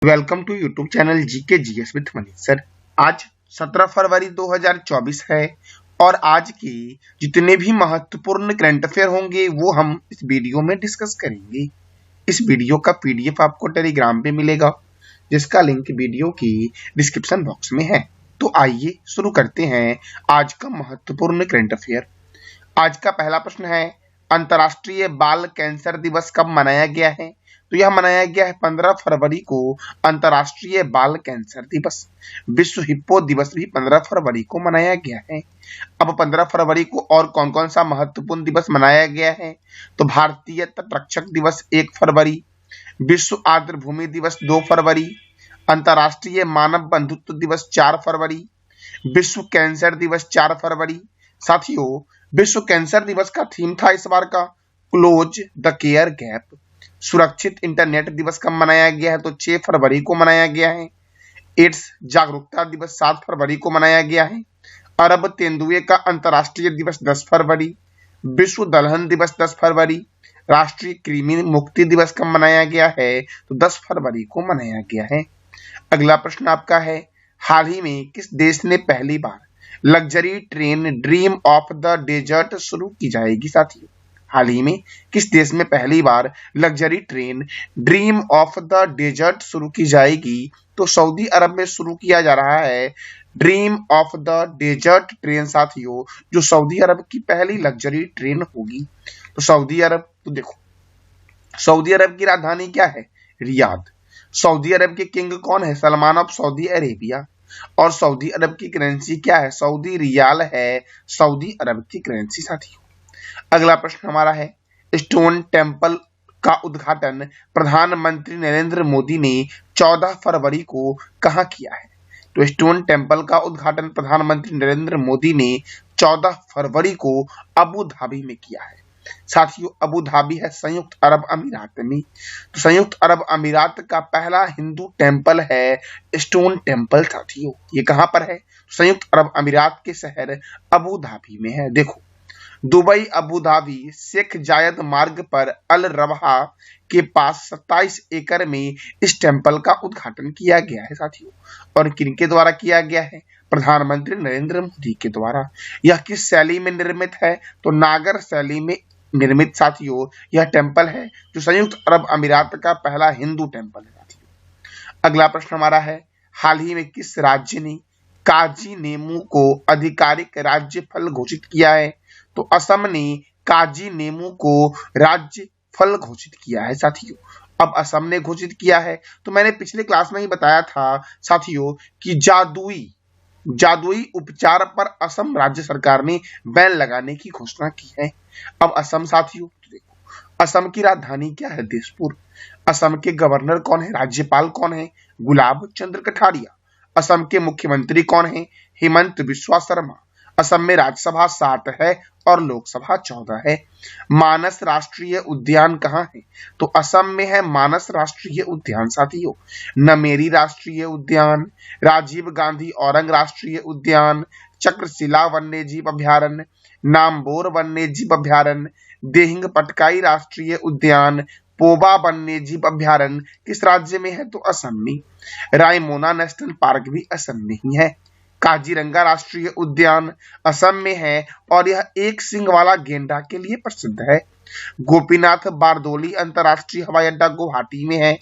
Welcome to YouTube channel GK GS with Manish sir. आज 17 फरवरी 2024 है और आज के जितने भी महत्वपूर्ण करंट अफेयर होंगे वो हम इस वीडियो में डिस्कस करेंगे। इस वीडियो का पीडीएफ आपको टेलीग्राम पे मिलेगा जिसका लिंक वीडियो की डिस्क्रिप्शन बॉक्स में है। तो आइए शुरू करते हैं आज का महत्वपूर्ण करंट अफेयर। आज का पहला प्रश्न है, अंतर्राष्ट्रीय बाल कैंसर दिवस कब मनाया गया है? तो यह मनाया गया है 15 फरवरी को अंतर्राष्ट्रीय बाल कैंसर दिवस। विश्व हिप्पो दिवस भी 15 फरवरी को मनाया गया है। अब 15 फरवरी को और कौन कौन सा महत्वपूर्ण दिवस मनाया गया है? तो भारतीय तटरक्षक दिवस 1 फरवरी, विश्व आर्द्र भूमि दिवस 2 फरवरी, अंतर्राष्ट्रीय मानव बंधुत्व दिवस 4 फरवरी, विश्व कैंसर दिवस 4 फरवरी। साथियों, विश्व कैंसर दिवस का थीम था इस बार का क्लोज द केयर गैप। सुरक्षित इंटरनेट दिवस कब मनाया गया है? तो 6 फरवरी को मनाया गया है। एड्स जागरूकता दिवस 7 फरवरी को मनाया गया है। अरब तेंदुए का अंतर्राष्ट्रीय दिवस 10 फरवरी, विश्व दलहन दिवस 10 फरवरी, राष्ट्रीय कृमि मुक्ति दिवस कब मनाया गया है? तो 10 फरवरी को मनाया गया है। अगला प्रश्न आपका है, हाल ही में किस देश ने पहली बार luxury train dream of the desert शुरू की जाएगी? साथियों, हाल ही में किस देश में पहली बार luxury train dream of the desert शुरू की जाएगी? तो सऊदी अरब में शुरू किया जा रहा है dream of the desert train साथियों, जो सऊदी अरब की पहली लग्जरी ट्रेन होगी। तो सऊदी अरब, तो देखो सऊदी अरब की राजधानी क्या है? रियाद। सऊदी अरब के किंग कौन है? Salman of Saudi Arabia. और सऊदी अरब की करेंसी क्या है? सऊदी रियाल है सऊदी अरब की करेंसी साथियों। अगला प्रश्न हमारा है, स्टोन टेम्पल का उद्घाटन प्रधानमंत्री नरेंद्र मोदी ने 14 फरवरी को कहां किया है? तो स्टोन टेम्पल का उद्घाटन प्रधानमंत्री नरेंद्र मोदी ने 14 फरवरी को अबू धाबी में किया है। साथियों, अबू धाबी है संयुक्त अरब अमीरात में। तो संयुक्त अरब अमीरात का पहला हिंदू टेम्पल है स्टोन टेम्पल साथियों। ये कहां पर है? संयुक्त अरब अमीरात के शहर अबू धाबी में है। देखो, दुबई अबू धाबी शेख जायद मार्ग पर अल रवाहा के पास 27 एकड़ में इस टेम्पल का उद्घाटन किया गया है साथियों। और किनके द्वारा किया गया है? प्रधानमंत्री नरेंद्र मोदी के द्वारा। यह किस शैली में निर्मित है? तो नागर शैली में निर्मित साथियों यह टेम्पल है, जो संयुक्त अरब अमीरात का पहला हिंदू टेम्पल है साथियों। अगला प्रश्न हमारा है, हाल ही में किस राज्य ने काजी नेमू को आधिकारिक राज्य फल घोषित किया है? तो असम ने काजी नेमू को राज्य फल घोषित किया है साथियों। अब असम ने घोषित किया है, तो मैंने पिछले क्लास में ही बताया था साथियों कि जादुई उपचार पर असम राज्य सरकार ने बैन लगाने की घोषणा की है। अब असम साथियों, तो देखो असम की राजधानी क्या है? दिसपुर। असम के गवर्नर कौन है? राज्यपाल कौन है? गुलाब चंद्र कटारिया। असम के मुख्यमंत्री कौन है? हेमंत बिस्वा शर्मा। असम में राज्यसभा 7 है और लोकसभा 14 है। मानस राष्ट्रीय उद्यान कहाँ है? तो असम में है मानस राष्ट्रीय उद्यान साथियों। नमेरी राष्ट्रीय उद्यान, राजीव गांधी औरंग राष्ट्रीय उद्यान, चक्रशिला वन्यजीव अभ्यारण्य, नामबोर वन्यजीव अभ्यारण्य, देहिंग पटकाई राष्ट्रीय उद्यान, पोबा वन्यजीव अभ्यारण्य किस राज्य में है? तो असम में। रायमोना नेशनल पार्क भी असम में ही है। काजीरंगा राष्ट्रीय उद्यान असम में है और यह एक सींग वाला गेंडा के लिए प्रसिद्ध है। गोपीनाथ बारदोली अंतर्राष्ट्रीय हवाई अड्डा गुवाहाटी में है।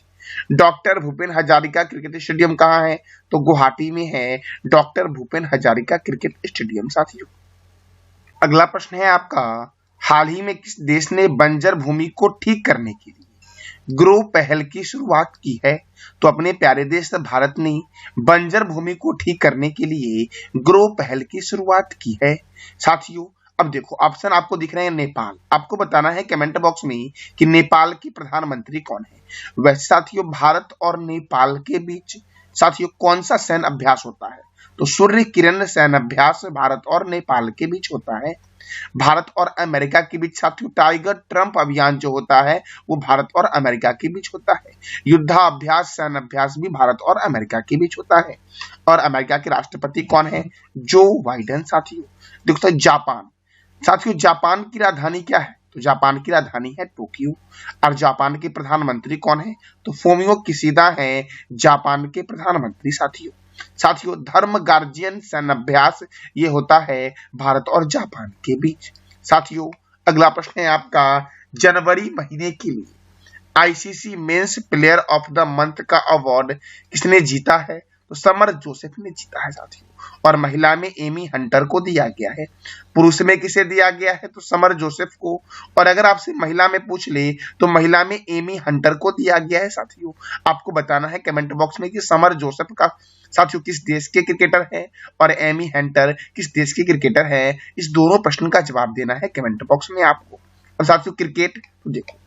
Doctor Bhupen Hazarika cricket stadium कहाँ है? तो गुवाहाटी में है doctor Bhupen Hazarika cricket stadium साथियों। अगला प्रश्न है आपका, हाल ही में किस देश ने बंजर भूमि को ठीक करने के लिए ग्रो पहल की शुरुआत की है? तो अपने प्यारे देश भारत ने बंजर भूमि को ठीक करने के लिए ग्रो पहल की शुरुआत की है साथियों। अब देखो ऑप्शन आपको दिख रहे हैं नेपाल। आपको बताना है कमेंट बॉक्स में कि नेपाल की प्रधानमंत्री कौन है। वैसे साथियों, भारत और नेपाल के बीच साथियों कौन सा सैन्य अभ्यास होता है? तो सूर्य किरण सैन्य अभ्यास भारत और नेपाल के बीच होता है। भारत और अमेरिका के बीच साथियों टाइगर ट्रंप अभियान जो होता है वो भारत और अमेरिका के बीच होता है। युद्धाभ्यास सैन्य अभ्यास भी भारत और अमेरिका के बीच होता है। और अमेरिका के राष्ट्रपति कौन है? जो बाइडेन साथियों। देखो जापान साथियों, जापान की राजधानी क्या है? तो तो जापान की राजधानी है टोक्यो। और जापान के प्रधानमंत्री कौन है? तो फूमियो किशिदा है जापान के प्रधानमंत्री। साथियों धर्म गार्जियन सैन्य अभ्यास ये होता है भारत और जापान के बीच। साथियों अगला प्रश्न है आपका, जनवरी महीने के लिए ICC men's player of the month का अवार्ड किसने जीता है? तो समर जोसेफ ने जीता है साथियों। और महिला में एमी हंटर को दिया गया है। पुरुष में किसे दिया गया है? तो समर जोसेफ को। और अगर आपसे महिला में पूछ ले तो महिला में एमी हंटर को दिया गया है साथियों। आपको बताना है कमेंट बॉक्स में कि समर जोसेफ का साथियों किस देश के क्रिकेटर है और एमी हंटर किस देश के क्रिकेटर है। इस दोनों प्रश्न का जवाब देना है कमेंट बॉक्स में आपको। और साथियों क्रिकेट तो देखो,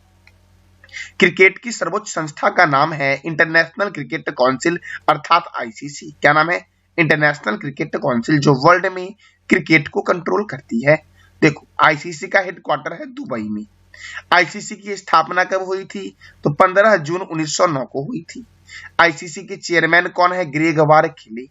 क्रिकेट की सर्वोच्च संस्था का नाम है इंटरनेशनल क्रिकेट काउंसिल अर्थात आईसीसी। क्या नाम है? इंटरनेशनल क्रिकेट काउंसिल, जो वर्ल्ड में क्रिकेट को कंट्रोल करती है। देखो आईसीसी का हेडक्वार्टर है दुबई में। आईसीसी की स्थापना कब हुई थी? तो 15 जून 1909 को हुई थी। आईसीसी के चेयरमैन कौन है? ग्रेग वारखिले।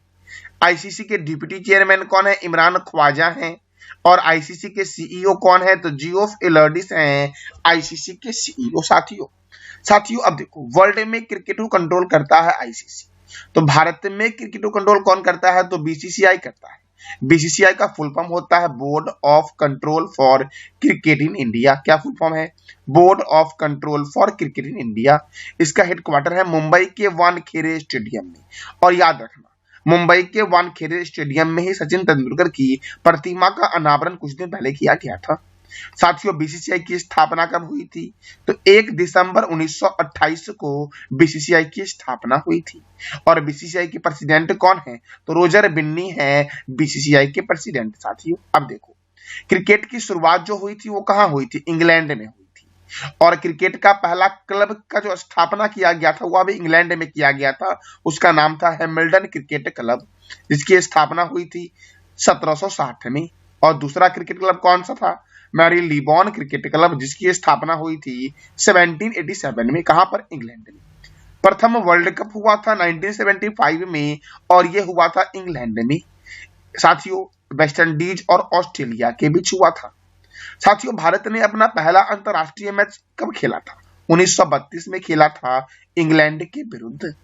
आईसीसी के डिप्टी चेयरमैन कौन है? इमरान ख्वाजा हैं। और आईसीसी के सीईओ कौन है? तो जियोफ एलर्डिस हैं आईसीसी के सीईओ। साथियों अब देखो, वर्ल्ड में क्रिकेट को कंट्रोल करता है आईसीसी, तो भारत में क्रिकेट को कंट्रोल कौन करता है? तो बीसीसीआई करता है। बीसीसीआई का फुल फॉर्म होता है board of control for cricket in India. क्या फुल फॉर्म है? Board of control for cricket in India. इसका हेडक्वार्टर है मुंबई के वानखेड़े स्टेडियम में। और याद रखना, मुंबई के वानखेड़े स्टेडियम में ही सचिन तेंदुलकर की प्रतिमा का अनावरण कुछ दिन पहले किया गया था। साथियों बीसीसीआई की स्थापना कब हुई थी? तो 1 दिसंबर 1928 को बीसीसीआई की स्थापना हुई थी। और बीसीसीआई के प्रेसिडेंट कौन है? तो रोजर बिन्नी है बीसीसीआई के प्रेसिडेंट। साथियों अब देखो, क्रिकेट की शुरुआत जो हुई थी वो कहाँ हुई थी? इंग्लैंड में हुई थी। और क्रिकेट का पहला क्लब का जो स्थापना किया गया था वो भी इंग्लैंड में किया गया था। उसका नाम था हैमिल्टन क्रिकेट क्लब, जिसकी स्थापना हुई थी 1760 में। और दूसरा क्रिकेट क्लब कौन सा था? मैरी लीबॉन क्रिकेट क्लब, जिसकी स्थापना हुई थी 1787 में। कहां पर? इंग्लैंड में। प्रथम वर्ल्ड कप हुआ था 1975 में और यह हुआ था इंग्लैंड में। साथियों वेस्ट इंडीज और ऑस्ट्रेलिया के बीच हुआ था। साथियों भारत ने अपना पहला अंतरराष्ट्रीय मैच कब खेला था? 1932 में खेला था इंग्लैंड के विरुद्ध।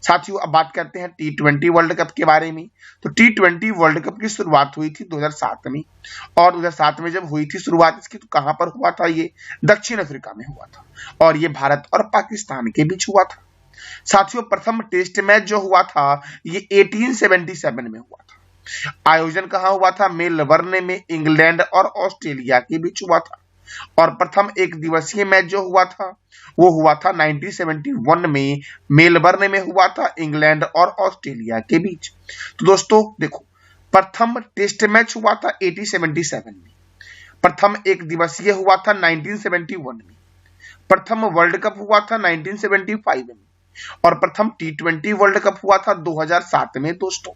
साथियों अब बात करते हैं T20 वर्ल्ड कप के बारे में। तो T20 वर्ल्ड कप की शुरुआत हुई थी 2007 में। और 2007 में जब हुई थी शुरुआत इसकी, तो कहां पर हुआ था? ये दक्षिण अफ्रीका में हुआ था। और ये भारत और पाकिस्तान के बीच हुआ था। साथियों प्रथम टेस्ट मैच जो हुआ था ये 1877 में हुआ था। आयोजन कहां हुआ था? मेलबर्न में इंग्लैंड और ऑस्ट्रेलिया के बीच हुआ था। और प्रथम एक दिवसीय मैच जो हुआ था वो हुआ था 1971 में, मेलबर्न में हुआ था इंग्लैंड और ऑस्ट्रेलिया के बीच। तो दोस्तों देखो, प्रथम टेस्ट मैच हुआ था 1877 में, प्रथम एक दिवसीय हुआ था 1971 में, प्रथम वर्ल्ड कप हुआ था 1975 में और प्रथम T20 वर्ल्ड कप हुआ था 2007 में। दोस्तों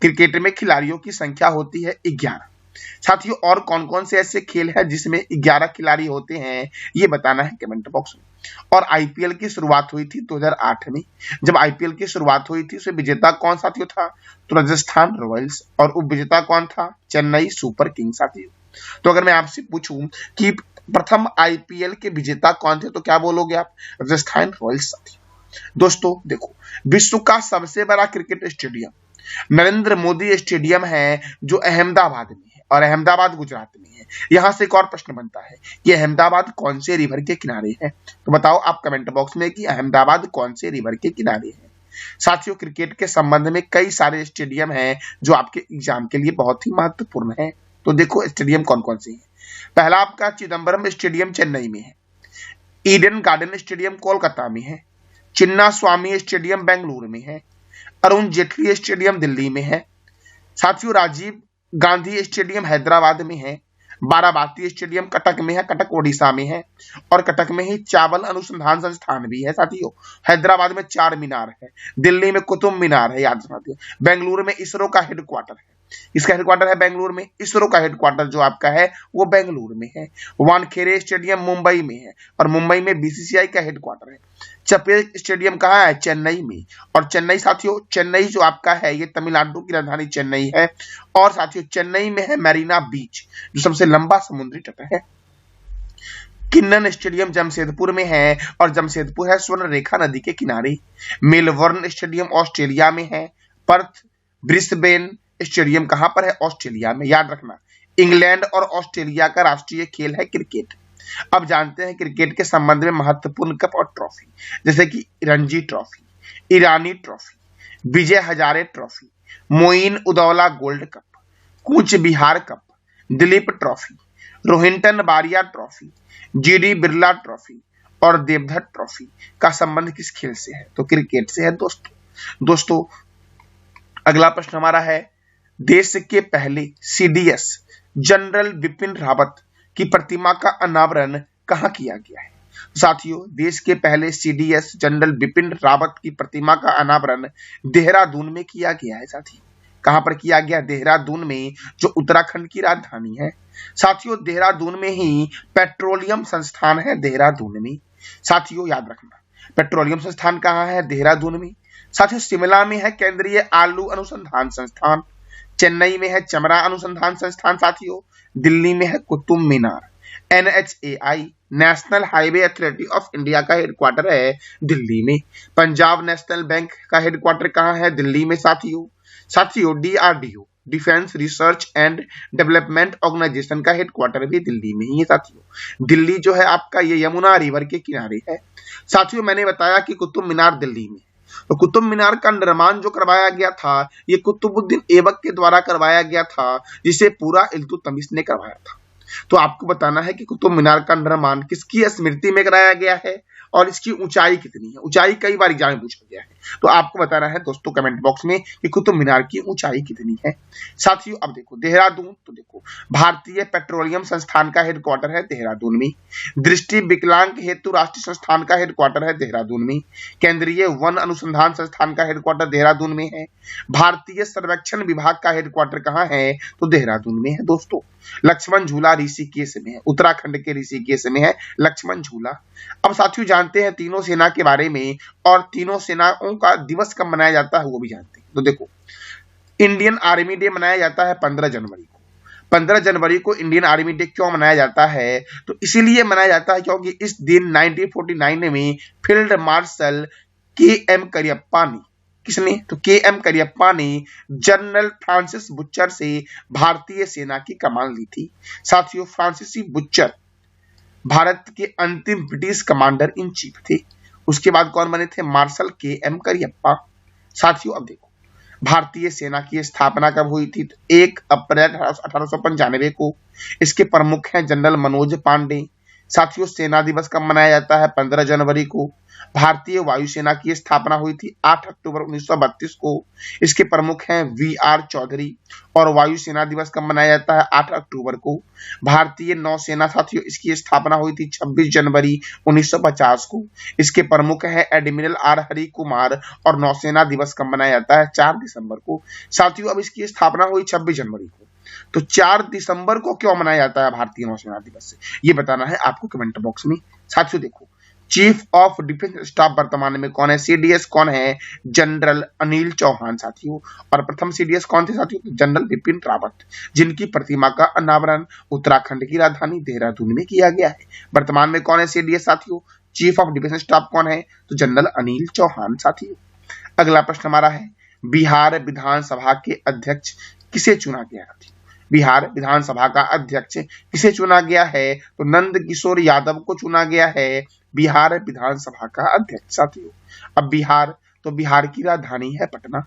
क्रिकेट में खिलाड़ियों की संख्या होती है 11। साथियों और कौन कौन से ऐसे खेल हैं जिसमें 11 खिलाड़ी होते हैं ये बताना है कमेंट बॉक्स में। और आईपीएल की शुरुआत हुई थी 2008 में। जब आईपीएल की शुरुआत हुई थी उसमें विजेता कौन साथियों था? तो राजस्थान रॉयल्स। और उप विजेता कौन था? Chennai super Kings. साथियों तो अगर मैं आपसे पूछूं कि प्रथम आईपीएल के विजेता कौन थे तो क्या बोलोगे आप? राजस्थान रॉयल्स। साथियों दोस्तों देखो, विश्व का सबसे बड़ा cricket stadium Narendra Modi stadium है जो अहमदाबाद में है और अहमदाबाद गुजरात में है। यहां से एक और प्रश्न बनता है कि अहमदाबाद कौन से रिवर के किनारे है? तो बताओ आप कमेंट बॉक्स में कि अहमदाबाद कौन से रिवर के किनारे है। साथियों क्रिकेट के संबंध में कई सारे स्टेडियम हैं जो आपके एग्जाम के लिए बहुत ही महत्वपूर्ण है। तो देखो स्टेडियम कौन कौन से हैं। पहला आपका चिदम्बरम स्टेडियम चेन्नई में है, ईडन गार्डन स्टेडियम कोलकाता में है, चिन्ना स्वामी स्टेडियम बेंगलुरु में है, अरुण जेटली स्टेडियम दिल्ली में है, साथियों राजीव गांधी स्टेडियम हैदराबाद में है, बाराबाती स्टेडियम कटक में है, कटक ओडिशा में है और कटक में ही चावल अनुसंधान संस्थान भी है। साथियों हैदराबाद में चार मीनार है, दिल्ली में कुतुब मीनार है, याद रखना। बेंगलुरु में इसरो का हेडक्वार्टर है, इसका हेडक्वार्टर है बेंगलुरु में। इसरो का हेडक्वार्टर जो आपका है वो बेंगलुरु में है। वानखेड़े स्टेडियम मुंबई में है और मुंबई में बीसीसीआई का हेडक्वार्टर है। चपेल स्टेडियम कहाँ है? चेन्नई में। और चेन्नई साथियों, चेन्नई जो आपका है ये तमिलनाडु की राजधानी चेन्नई है। और साथियों चेन्नई में है मरीना बीच जो सबसे लंबा समुद्री तट है। किन्नन स्टेडियम जमशेदपुर में है और जमशेदपुर है स्वर्ण रेखा नदी के किनारे। मेलबर्न स्टेडियम ऑस्ट्रेलिया में है। पर्थ ब्रिस्बेन स्टेडियम कहां पर है? ऑस्ट्रेलिया में। याद रखना, इंग्लैंड और ऑस्ट्रेलिया का राष्ट्रीय खेल है क्रिकेट। अब जानते हैं क्रिकेट के संबंध में महत्वपूर्ण कप और ट्रॉफी, जैसे कि Ranji trophy, Irani trophy, Vijay Hazare trophy, Moin ud-Dowla gold cup, Cooch Behar cup, Duleep trophy, Rohinton Baria trophy, GD Birla trophy और देवधर ट्रॉफी का संबंध किस खेल से है? तो क्रिकेट से है दोस्तों अगला प्रश्न हमारा है, देश के पहले सीडीएस जनरल बिपिन रावत की प्रतिमा का अनावरण कहां किया गया है? साथियों, देश के पहले सीडीएस जनरल बिपिन रावत की प्रतिमा का अनावरण देहरादून में किया गया है। साथियों, कहां पर किया गया? देहरादून में, जो उत्तराखंड की राजधानी है। साथियों, देहरादून में ही पेट्रोलियम संस्थान है। देहरादून में साथियों याद रखना, पेट्रोलियम संस्थान कहां है? देहरादून में। साथियों, शिमला में है केंद्रीय आलू अनुसंधान संस्थान, चेन्नई में है चमड़ा अनुसंधान संस्थान। साथियों, दिल्ली में है Qutub Minar. NHAI national highway authority of India का हेडक्वार्टर है दिल्ली में। पंजाब नेशनल बैंक का हेडक्वार्टर कहां है? दिल्ली में। साथियों DRDO defence research and development organisation का हेडक्वार्टर भी दिल्ली में ही है। साथियों, दिल्ली जो है आपका ये यमुना रिवर के किनारे है। साथियों, मैंने बताया कि कुतुब मीनार दिल्ली में, तो कुतुब मीनार का निर्माण जो करवाया गया था, ये कुतुबुद्दीन ऐबक के द्वारा करवाया गया था, जिसे पूरा इल्तुतमिश ने करवाया था। तो आपको बताना है कि कुतुब मीनार का निर्माण किसकी स्मृति में कराया गया है और इसकी ऊंचाई कितनी है। ऊंचाई कई बार एग्जाम में पूछा गया है, तो आपको बताना है दोस्तों कमेंट बॉक्स में कि कुतुब मीनार की ऊंचाई कितनी है। साथियों, अब देखो देहरादून, तो देखो भारतीय पेट्रोलियम संस्थान का हेडक्वार्टर है देहरादून में। दृष्टि विकलांग हेतु राष्ट्रीय संस्थान का हेडक्वार्टर है देहरादून में। केंद्रीय वन अनुसंधान संस्थान का हेडक्वार्टर देहरादून में है। भारतीय सर्वेक्षण विभाग का हेडक्वार्टर कहां है? तो देहरादून में है दोस्तों। लक्ष्मण झूला ऋषिकेश में है, उत्तराखंड के ऋषिकेश में है लक्ष्मण झूला। अब साथियों जानते हैं तीनों सेना के बारे में, और तीनों सेनाओं का दिवस कब मनाया जाता है वो भी जानते हैं। तो देखो, इंडियन आर्मी डे मनाया जाता है 15 जनवरी को। 15 जनवरी को इंडियन आर्मी डे क्यों मनाया जाता है? तो इसीलिए मनाया जाता है क्योंकि इस दिन 1949 में फील्ड मार्शल KM करियप्पा ने, किसने? तो KM करियप्पा ने जनरल फ्रांसिस बुचर से भारतीय सेना की कमान ली थी। साथियों, फ्रांसिस बुचर भारत के अंतिम ब्रिटिश कमांडर इन चीफ थे। उसके बाद कौन बने थे? Marshal KM Cariappa. साथियों, अब देखो भारतीय सेना की स्थापना कब हुई थी? तो 1 अप्रैल 1895 को। इसके प्रमुख हैं जनरल मनोज पांडे। साथियों, सेना दिवस कब मनाया जाता है? 15 जनवरी को। भारतीय वायुसेना की स्थापना हुई थी 8 अक्टूबर 1932 को। इसके प्रमुख हैं VR चौधरी। और वायुसेना दिवस कब मनाया जाता है? 8 अक्टूबर को। भारतीय नौसेना, साथियों इसकी स्थापना हुई थी 26 जनवरी 1950 को। इसके प्रमुख हैं एडमिरल R हरि कुमार। और नौसेना दिवस कब मनाया जाता है? 4 दिसंबर को। साथियों, अब इसकी स्थापना हुई 26 जनवरी को, तो 4 दिसंबर को क्यों मनाया जाता है भारतीय नौसेना दिवस? ये बताना है आपको कमेंट बॉक्स में। साथियों देखो, चीफ ऑफ डिफेंस स्टाफ वर्तमान में कौन है? CDS कौन है? जनरल अनिल चौहान। साथियों, और प्रथम CDS कौन थे? साथियों, जनरल बिपिन रावत, जिनकी प्रतिमा का अनावरण उत्तराखंड की राजधानी देहरादून में किया गया है। वर्तमान में कौन है CDS? साथियों, चीफ ऑफ डिफेंस स्टाफ कौन है? तो जनरल अनिल चौहान। साथियों, अगला प्रश्न हमारा है, बिहार विधानसभा के अध्यक्ष किसे चुना गया? बिहार विधानसभा का अध्यक्ष किसे चुना गया है? तो नंद किशोर यादव को चुना गया है बिहार विधानसभा का अध्यक्ष। साथियों, अब बिहार, तो बिहार की राजधानी है पटना।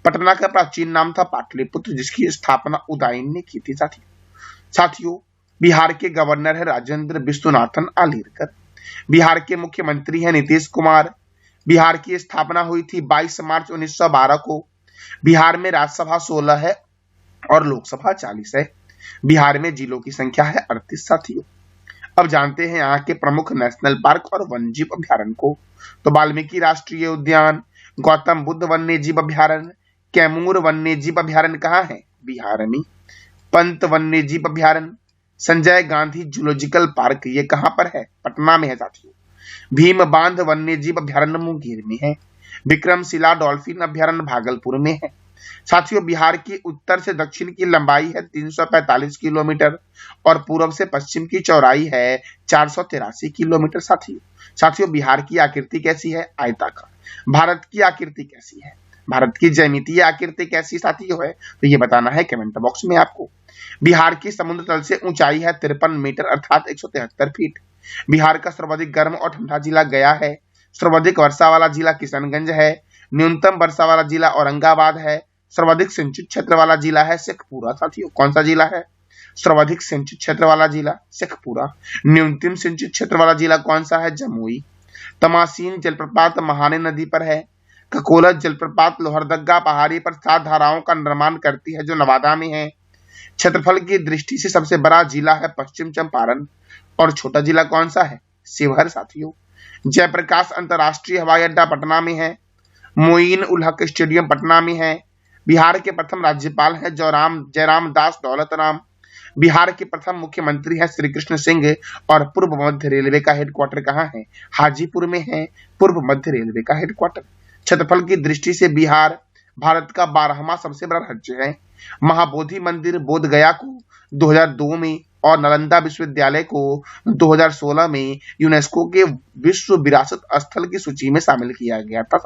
पटना का प्राचीन नाम था पाटलिपुत्र, जिसकी स्थापना उदयन ने की थी। साथियों, बिहार के गवर्नर है राजेंद्र विश्वनाथन आलेरकर। बिहार के मुख्यमंत्री हैं नीतीश कुमार। बिहार की स्थापना हुई थी 22 मार्च 1912 को। बिहार में राज्यसभा 16 है और लोकसभा 40 है। बिहार में जिलों की संख्या है 38। साथियों, अब जानते हैं यहाँ के प्रमुख नेशनल पार्क और वन्यजीव अभ्यारण्य को। तो वाल्मीकि राष्ट्रीय उद्यान, गौतम बुद्ध वन्यजीव अभ्यारण्य, कैमूर वन्यजीव अभ्यारण्य कहाँ है? बिहार में। पंत वन्यजीव अभ्यारण्य, संजय गांधी जूलॉजिकल पार्क, ये कहाँ पर है? पटना में है। साथियों, भीम बांध वन्यजीव अभ्यारण्य मुंगेर में है। विक्रमशिला डॉल्फिन अभ्यारण्य भागलपुर में है। साथियों बिहार की उत्तर से दक्षिण की लंबाई है 345 किलोमीटर और पूर्व से पश्चिम की चौड़ाई है 483 किलोमीटर। साथियों बिहार की आकृति कैसी है? आयताकार। भारत की आकृति कैसी है? भारत की ज्यामितीय आकृति कैसी साथियों है? तो ये बताना है कमेंट बॉक्स में आपको। बिहार की समुद्र तल से ऊंचाई है 53 मीटर अर्थात 173 फीट। बिहार का सर्वाधिक गर्म और ठंडा जिला गया है। सर्वाधिक वर्षा वाला जिला किशनगंज है। न्यूनतम वर्षा वाला जिला औरंगाबाद है। सर्वाधिक सिंचित क्षेत्र वाला जिला है शेखपुरा। साथियों कौन सा जिला है? सर्वाधिक सिंचित क्षेत्र वाला जिला शेखपुरा। न्यूनतम सिंचित क्षेत्र वाला जिला कौन सा है? जमुई। तमासीन जलप्रपात महाने नदी पर है। ककोलत जलप्रपात लोहरदगा पहाड़ी पर 7 धाराओं का निर्माण करती है जो नवादा में है। क्षेत्रफल की दृष्टि से सबसे बड़ा जिला है पश्चिम चंपारण और छोटा जिला कौन सा है? शिवहर। साथियों जयप्रकाश अंतर्राष्ट्रीय हवाई अड्डा पटना में है। मोइन उल हक स्टेडियम पटना में है। बिहार के प्रथम राज्यपाल है जयराम दास दौलत राम। बिहार के प्रथम मुख्यमंत्री है श्री कृष्ण सिंह और पूर्व मध्य रेलवे का हेडक्वार्टर कहाँ है? हाजीपुर में है पूर्व मध्य रेलवे का हेडक्वार्टर। क्षेत्रफल की दृष्टि से बिहार भारत का 12वां सबसे बड़ा राज्य है। महाबोधि मंदिर बोध गया को 2002 में और नालंदा विश्वविद्यालय को 2016 में यूनेस्को के विश्व विरासत स्थल की सूची में शामिल किया गया था।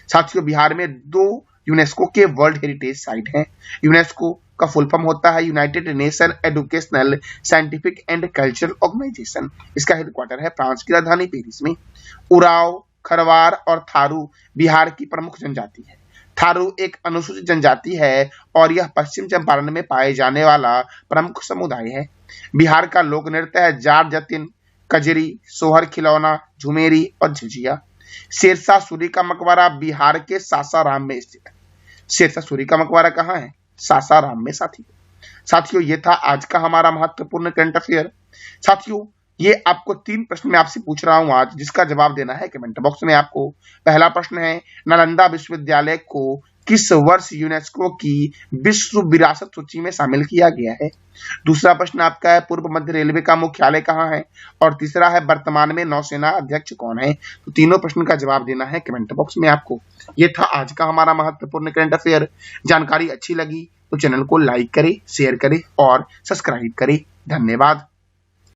साथियों बिहार में 2 यूनेस्को के वर्ल्ड हेरिटेज साइट हैं। यूनेस्को का फुल फॉर्म होता है united nation educational scientific and cultural organisation. इसका हेडक्वार्टर है फ्रांस की राजधानी पेरिस में। उराव, खरवार और थारू बिहार की प्रमुख जनजाति है। थारू एक अनुसूचित जनजाति है और यह पश्चिम चंपारण में पाए जाने वाला प्रमुख समुदाय है। बिहार का लोक नृत्य है जाट जतिन, कजरी, सोहर खिलौना, झुमेरी और झिझिया। शेरशाह सूरी का मकबरा बिहार के सासाराम में स्थित है। शेरशाह सूरी का मकबरा कहाँ है? सासाराम में। साथियों ये था आज का हमारा महत्वपूर्ण करंट अफेयर। साथियों ये आपको 3 प्रश्न मैं आपसे पूछ रहा हूं आज, जिसका जवाब देना है कमेंट बॉक्स में आपको। पहला प्रश्न है नालंदा विश्वविद्यालय को किस वर्ष यूनेस्को की विश्व विरासत सूची में शामिल किया गया है? दूसरा प्रश्न आपका है पूर्व मध्य रेलवे का मुख्यालय कहाँ है? और तीसरा है वर्तमान में नौसेना अध्यक्ष कौन है? तो तीनों प्रश्न का जवाब देना है कमेंट बॉक्स में आपको। ये था आज का हमारा महत्वपूर्ण करंट अफेयर। जानकारी अच्छी लगी तो चैनल को लाइक करें, शेयर करें और सब्सक्राइब करें। धन्यवाद।